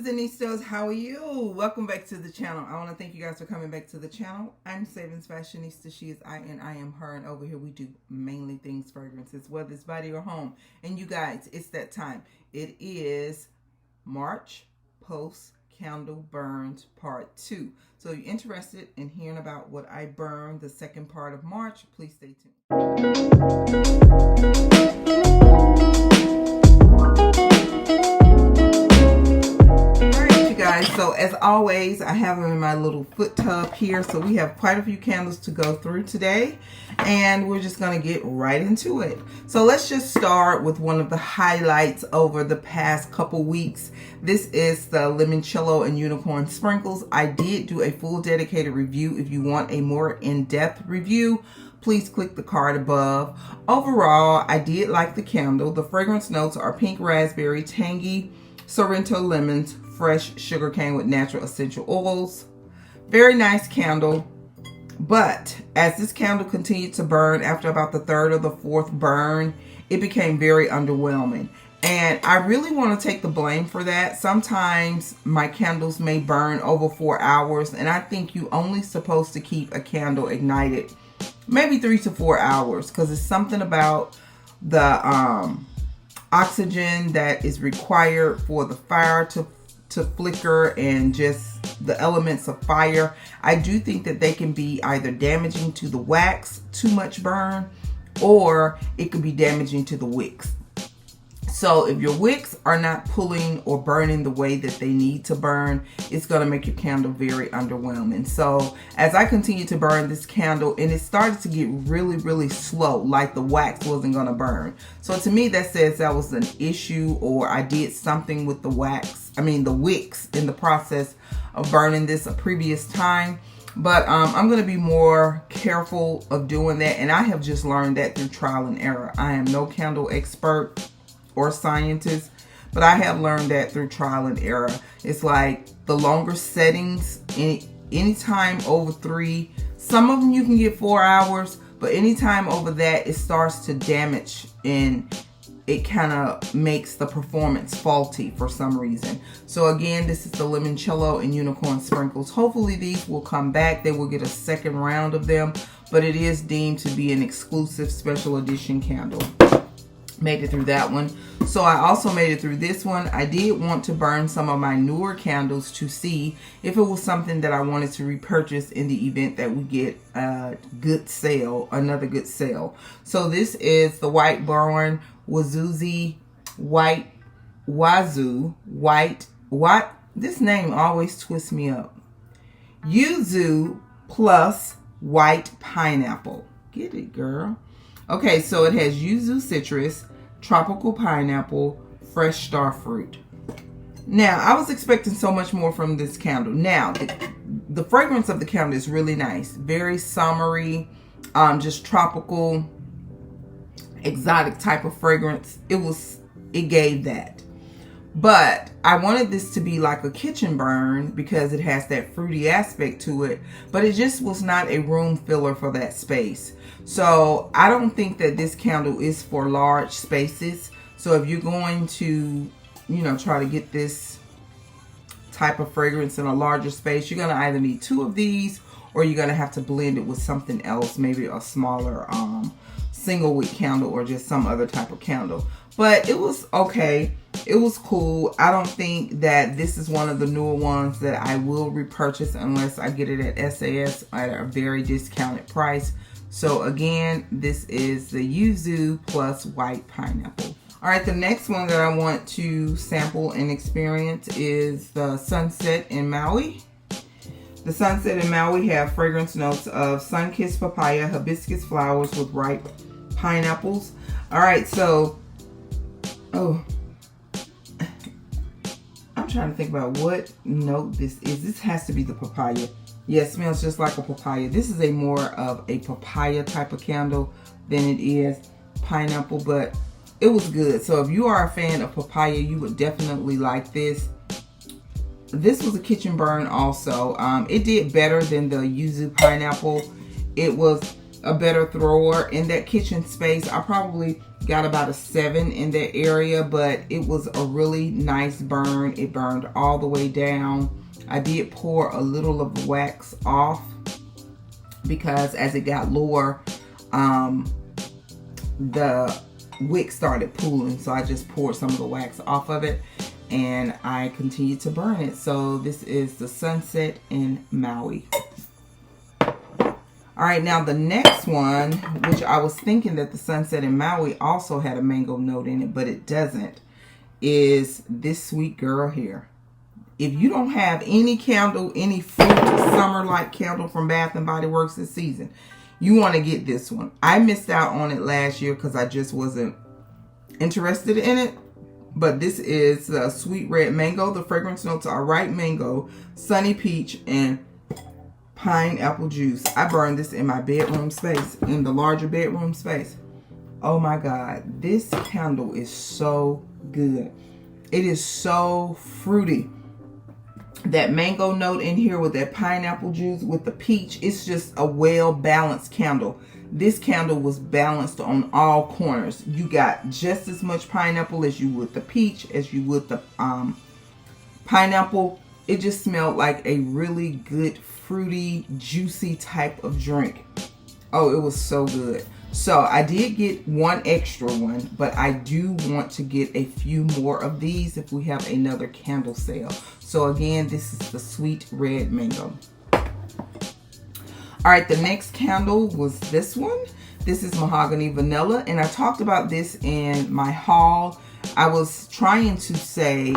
Fashionistas, how are you? Welcome back to the channel. I want to thank you guys for coming back to the channel. I'm SavingsFashionista. She is I and I am her, and over here we do mainly things fragrances, whether it's body or home. And you guys, it's that time. It is March post candle burns part 2. So if you're interested in hearing about what I burned the second part of March, please stay tuned. So as always, I have them in my little foot tub here. So we have quite a few candles to go through today, and we're just going to get right into it. So let's just start with one of the highlights over the past couple weeks. This is the Limoncello and Unicorn Sprinkles. I did do a full dedicated review. If you want a more in-depth review, please click the card above. Overall, I did like the candle. The fragrance notes are pink raspberry, tangy Sorrento lemons, fresh sugarcane with natural essential oils. Very nice candle, but as this candle continued to burn, after about the third or the fourth burn, it became very underwhelming. And I really want to take the blame for that. Sometimes my candles may burn over 4 hours, and I think you only supposed to keep a candle ignited maybe 3 to 4 hours, because it's something about the oxygen that is required for the fire to flicker, and just the elements of fire. I do think that they can be either damaging to the wax, too much burn, or it could be damaging to the wicks. So if your wicks are not pulling or burning the way that they need to burn, it's going to make your candle very underwhelming. So as I continued to burn this candle, and it started to get really, really slow, like the wax wasn't going to burn. So to me, that says that was an issue, or I did something with the wax, the wicks, in the process of burning this a previous time. But I'm going to be more careful of doing that. And I have just learned that through trial and error. I am no candle expert or scientist, but I have learned that through trial and error. It's like the longer settings, anytime over 3, some of them you can get 4 hours, but anytime over that, it starts to damage, and it kind of makes the performance faulty for some reason. So again, this is the Limoncello and Unicorn Sprinkles. Hopefully these will come back. They will get a second round of them, but it is deemed to be an exclusive special edition candle. Made it through that one. So I also made it through this one. I did want to burn some of my newer candles to see if it was something that I wanted to repurchase in the event that we get a good sale, another good sale. So this is the White Barn Wazuzi White Wazoo White. What? This name always twists me up. Yuzu plus white pineapple. Get it, girl. Okay, so it has yuzu citrus, tropical pineapple, fresh star fruit. Now, I was expecting so much more from this candle. Now, the fragrance of the candle is really nice. Very summery, just tropical, exotic type of fragrance. It gave that. But I wanted this to be like a kitchen burn because it has that fruity aspect to it, but it just was not a room filler for that space. So I don't think that this candle is for large spaces. So if you're going to, try to get this type of fragrance in a larger space, you're going to either need 2 of these, or you're going to have to blend it with something else, maybe a smaller single wick candle, or just some other type of candle. But it was okay. It was cool. I don't think that this is one of the newer ones that I will repurchase unless I get it at SAS at a very discounted price. So again, this is the yuzu plus white pineapple. All right, the next one that I want to sample and experience is the Sunset in Maui. The Sunset in Maui have fragrance notes of sun-kissed papaya, hibiscus flowers with ripe pineapples. All right, so, I'm trying to think about what note this is. This has to be the papaya. Yeah, it smells just like a papaya. This is a more of a papaya type of candle than it is pineapple, but it was good. So if you are a fan of papaya, you would definitely like this. This was a kitchen burn also. It did better than the yuzu pineapple. It was a better thrower in that kitchen space. I probably got about a 7 in that area, but it was a really nice burn. It burned all the way down. I did pour a little of the wax off because as it got lower, the wick started pooling, so I just poured some of the wax off of it and I continued to burn it. So this is the Sunset in Maui. All right, now the next one, which I was thinking that the Sunset in Maui also had a mango note in it, but it doesn't, is this sweet girl here. If you don't have any candle, any fruit summer-like candle from Bath and Body Works this season, you want to get this one. I missed out on it last year because I just wasn't interested in it. But this is the Sweet Red Mango. The fragrance notes are ripe mango, sunny peach, and pineapple juice. I burned this in my bedroom space, in the larger bedroom space. Oh my God, this candle is so good. It is so fruity. That mango note in here with that pineapple juice with the peach, it's just a well-balanced candle. This candle was balanced on all corners. You got just as much pineapple as you would the peach, as you would the pineapple. It just smelled like a really good, fruity, juicy type of drink. Oh, it was so good. So I did get one extra one, but I do want to get a few more of these if we have another candle sale. So again, this is the Sweet Red Mango. All right, the next candle was this one. This is Mahogany Vanilla, and I talked about this in my haul. I was trying to say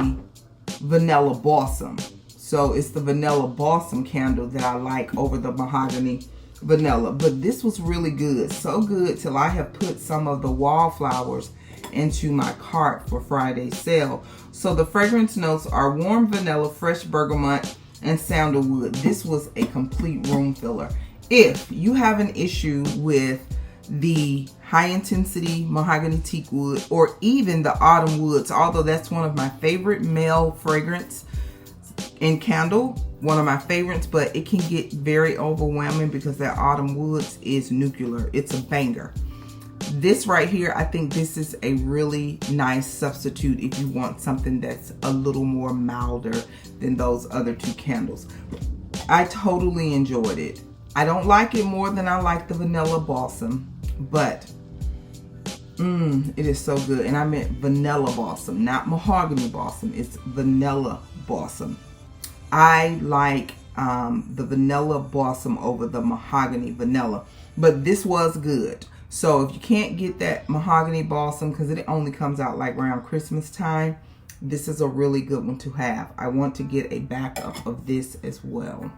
Vanilla Balsam. So it's the Vanilla Balsam candle that I like over the Mahogany Vanilla. But this was really good. So good till I have put some of the wallflowers into my cart for Friday's sale. So the fragrance notes are warm vanilla, fresh bergamot, and sandalwood. This was a complete room filler. If you have an issue with the high intensity mahogany teak wood or even the autumn woods, although that's one of my favorite male fragrance in candle, one of my favorites, but it can get very overwhelming because that autumn woods is nuclear. It's a banger. This right here, I think this is a really nice substitute if you want something that's a little more milder than those other two candles. I totally enjoyed it. I don't like it more than I like the Vanilla Balsam, but it is so good. And I meant Vanilla Balsam, not Mahogany Balsam. It's Vanilla Balsam. I like the Vanilla Balsam over the Mahogany Vanilla, but this was good. So if you can't get that Mahogany Balsam because it only comes out like around Christmas time, this is a really good one to have. I want to get a backup of this as well.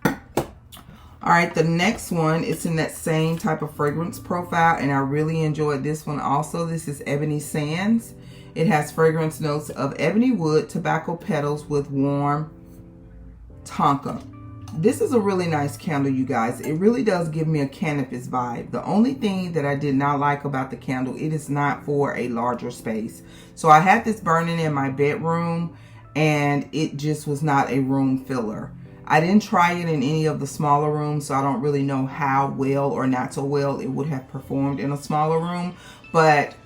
All right, the next one is in that same type of fragrance profile, and I really enjoyed this one also. This is Ebony Sands. It has fragrance notes of ebony wood, tobacco petals with warm tonka. This is a really nice candle, you guys. It really does give me a cannabis vibe. The only thing that I did not like about the candle, it is not for a larger space. So I had this burning in my bedroom, and it just was not a room filler. I didn't try it in any of the smaller rooms, so I don't really know how well or not so well it would have performed in a smaller room, but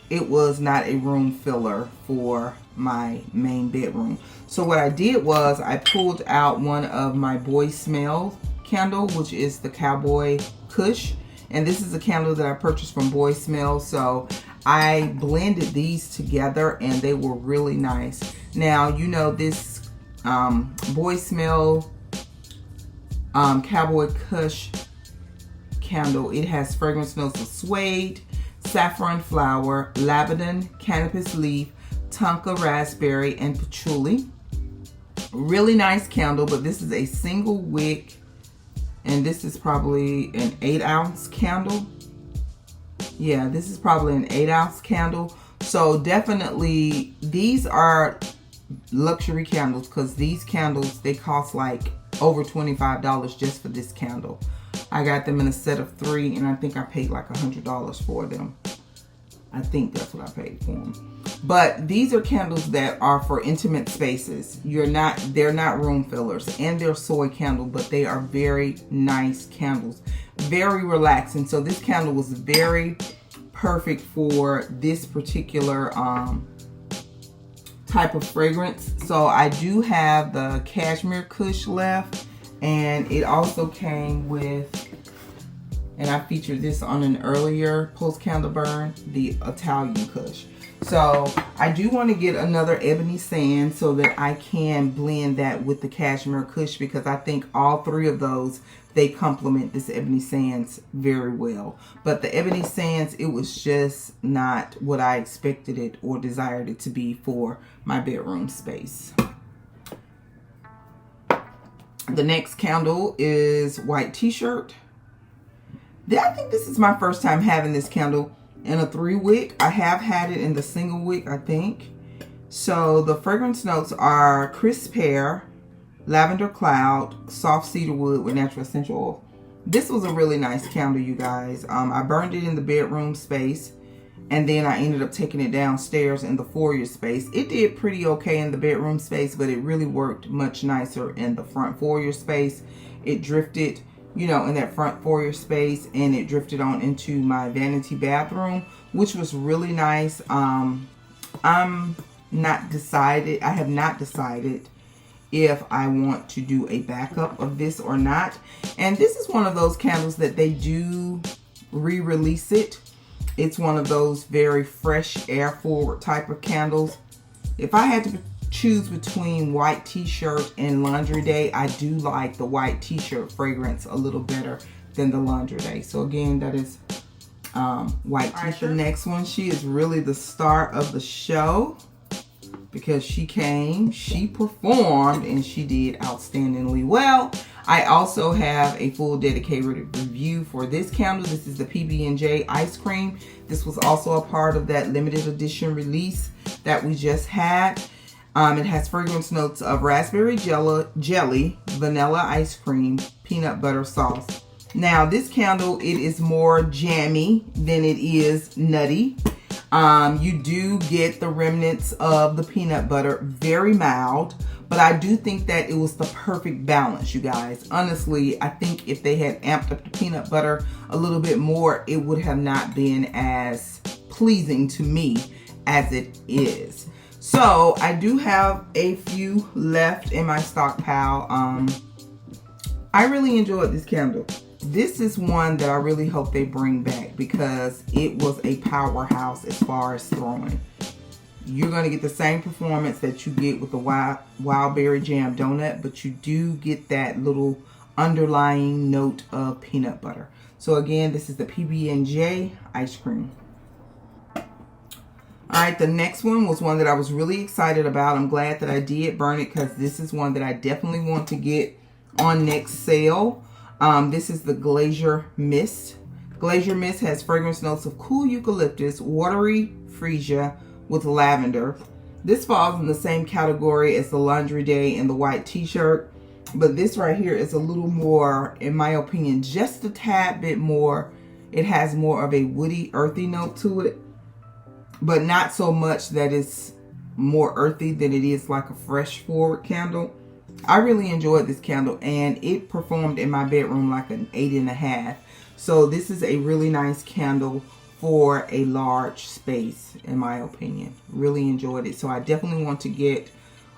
it was not a room filler for my main bedroom. So what I did was I pulled out one of my Boy Smell candle, which is the Cowboy Kush, and this is a candle that I purchased from Boy Smell. So I blended these together and they were really nice. Now, you know, this Boy Smell Cowboy Kush candle, it has fragrance notes of suede, saffron flower, lavender, cannabis leaf, tonka raspberry, and patchouli. Really nice candle, but this is a single wick, and this is probably an 8-ounce candle. Yeah, this is probably an 8-ounce candle. So definitely these are luxury candles, because these candles, they cost like over $25 just for this candle. I got them in a set of 3, and I think I paid like $100 for them. I think that's what I paid for them. But these are candles that are for intimate spaces. They're not room fillers, and they're soy candle, but they are very nice candles. Very relaxing. So this candle was very perfect for this particular type of fragrance. So I do have the cashmere kush left, and it also came with, and I featured this on an earlier post candle burn, the Italian kush. So I do want to get another ebony sand so that I can blend that with the cashmere kush, because I think all three of those, they complement this ebony sands very well. But the ebony sands, it was just not what I expected it or desired it to be for my bedroom space. The next candle is white t-shirt. I think this is my first time having this candle in a 3-wick. I have had it in the single wick, I think. So the fragrance notes are crisp pear, lavender cloud, soft cedar wood with natural essential oil. This was a really nice candle, you guys. I burned it in the bedroom space, and then I ended up taking it downstairs in the foyer space. It did pretty okay in the bedroom space, but it really worked much nicer in the front foyer space. It drifted, you know, in that front foyer space, and it drifted on into my vanity bathroom, which was really nice. I have not decided if I want to do a backup of this or not. And this is one of those candles that they do re-release it. It's one of those very fresh, air forward type of candles. If I had to choose between white t-shirt and laundry day, I do like the white t-shirt fragrance a little better than the laundry day. So again, that is white t-shirt. The next one, she is really the star of the show, because she came, she performed, and she did outstandingly well. I also have a full dedicated review for this candle. This is the PB&J Ice Cream. This was also a part of that limited edition release that we just had. It has fragrance notes of raspberry jelly, vanilla ice cream, peanut butter sauce. Now this candle, it is more jammy than it is nutty. You do get the remnants of the peanut butter, very mild, but I do think that it was the perfect balance, you guys. Honestly, I think if they had amped up the peanut butter a little bit more, it would have not been as pleasing to me as it is. So I do have a few left in my stockpile. I really enjoyed this candle. This is one that I really hope they bring back, because it was a powerhouse as far as throwing. You're going to get the same performance that you get with the wild berry jam donut, but you do get that little underlying note of peanut butter. So again, this is the PB&J ice cream. All right, the next one was one that I was really excited about. I'm glad that I did burn it, because this is one that I definitely want to get on next sale. This is the Glacier Mist. Glacier Mist has fragrance notes of cool eucalyptus, watery freesia with lavender. This falls in the same category as the laundry day and the white t-shirt, but this right here is a little more, in my opinion, just a tad bit more. It has more of a woody, earthy note to it, but not so much that it's more earthy than it is like a fresh forward candle. I really enjoyed this candle, and it performed in my bedroom like an 8.5. So this is a really nice candle for a large space, in my opinion. Really enjoyed it. So I definitely want to get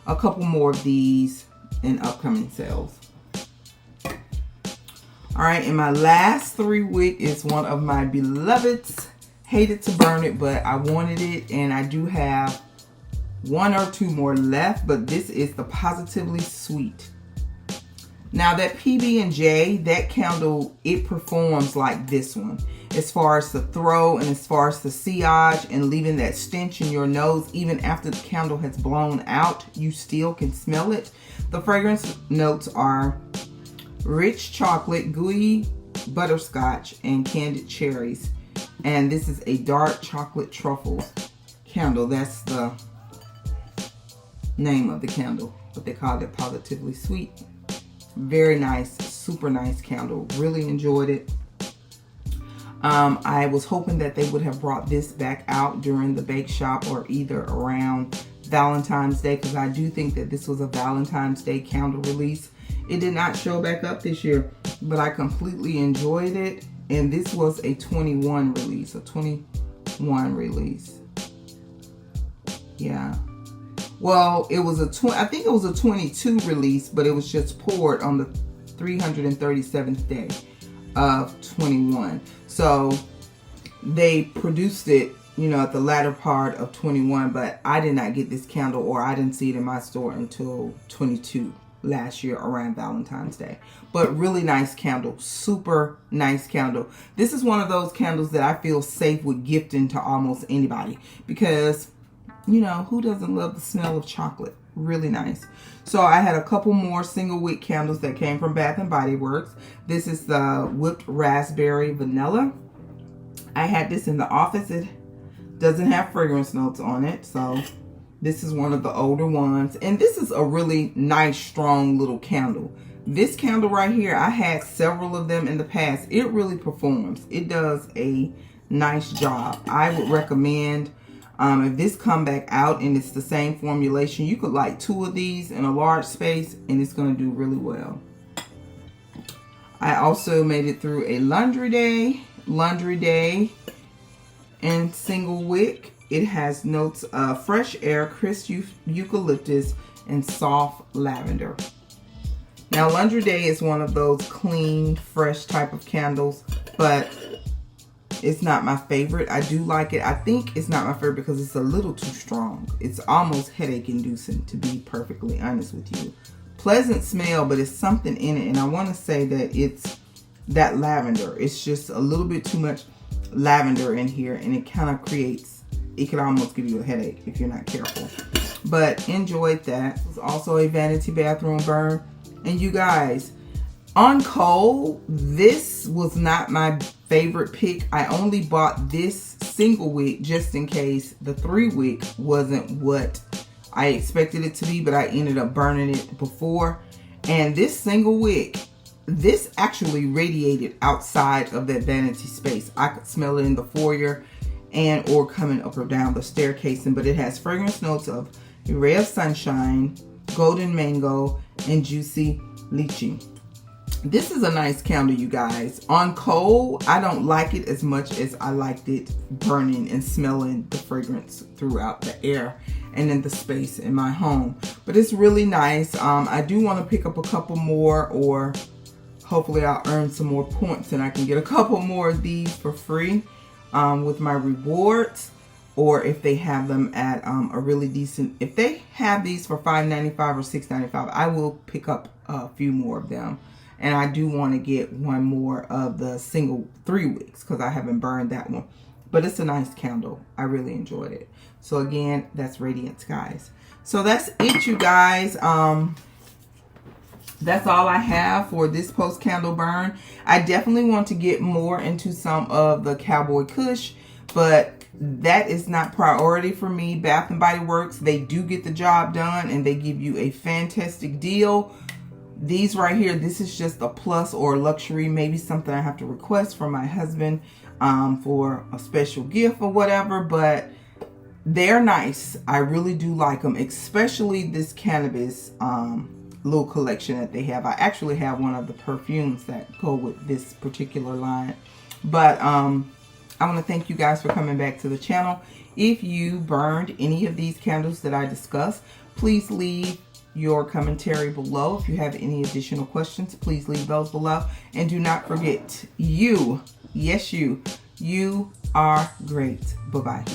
a couple more of these in upcoming sales. All right, and my last 3-wick is one of my beloveds. Hated to burn it, but I wanted it, and I do have 1 or 2 more left, but this is the Positively Sweet. Now that PB&J, that candle, it performs like this one as far as the throw and as far as the sillage and leaving that stench in your nose. Even after the candle has blown out, you still can smell it. The fragrance notes are rich chocolate, gooey butterscotch, and candied cherries. And this is a dark chocolate truffles candle. That's the name of the candle, but they called it Positively Sweet. Very nice, super nice candle. Really enjoyed it. I was hoping that they would have brought this back out during the bake shop or either around Valentine's Day, because I do think that this was a Valentine's Day candle release. It did not show back up this year, but I completely enjoyed it. And this was a 21 release, Yeah. Well, it was I think it was a 22 release, but it was just poured on the 337th day of 21. So they produced it, you know, at the latter part of 21, but I did not get this candle, or I didn't see it in my store until 22 last year around Valentine's Day. But really nice candle, super nice candle. This is one of those candles that I feel safe with gifting to almost anybody, because, you know, who doesn't love the smell of chocolate? Really nice. So I had a couple more single wick candles that came from Bath and Body Works. This is the whipped raspberry vanilla. I had this in the office. It doesn't have fragrance notes on it, so this is one of the older ones. And this is a really nice, strong little candle. This candle right here, I had several of them in the past. It really performs. It does a nice job. I would recommend, if this come back out and it's the same formulation, you could light 2 of these in a large space and it's going to do really well. I also made it through a laundry day and single wick. It has notes of fresh air, crisp eucalyptus, and soft lavender. Now, laundry day is one of those clean, fresh type of candles, but it's not my favorite. I do like it. I think it's not my favorite because it's a little too strong. It's almost headache inducing, to be perfectly honest with you. Pleasant smell, but it's something in it. And I want to say that it's that lavender. It's just a little bit too much lavender in here, and it kind of creates, it could almost give you a headache if you're not careful. But enjoyed that. It was also a vanity bathroom burn. And you guys, on coal, this was not my favorite pick. I only bought this single wick just in case the 3 wick wasn't what I expected it to be, but I ended up burning it before. And this single wick, this actually radiated outside of that vanity space. I could smell it in the foyer and or coming up or down the staircase. But it has fragrance notes of a ray of sunshine, golden mango, and juicy lychee. This is a nice candle, you guys. On coal, I don't like it as much as I liked it burning and smelling the fragrance throughout the air and in the space in my home. But it's really nice. I do want to pick up a couple more, or hopefully I'll earn some more points and I can get a couple more of these for free with my rewards. Or if they have them at a really decent, if they have these for $5.95 or $6.95, I will pick up a few more of them. And I do want to get one more of the single 3 wicks because I haven't burned that one. But it's a nice candle. I really enjoyed it. So again, that's Radiance, guys. So that's it, you guys. That's all I have for this post candle burn. I definitely want to get more into some of the Cowboy Kush, but that is not priority for me. Bath and Body Works, they do get the job done and they give you a fantastic deal. These right here, this is just a plus or luxury, maybe something I have to request from my husband for a special gift or whatever, but they're nice. I really do like them, especially this cannabis little collection that they have. I actually have one of the perfumes that go with this particular line. But I want to thank you guys for coming back to the channel. If you burned any of these candles that I discussed, please leave your commentary below. If you have any additional questions, please leave those below. And do not forget, you, yes you are great. Bye-bye.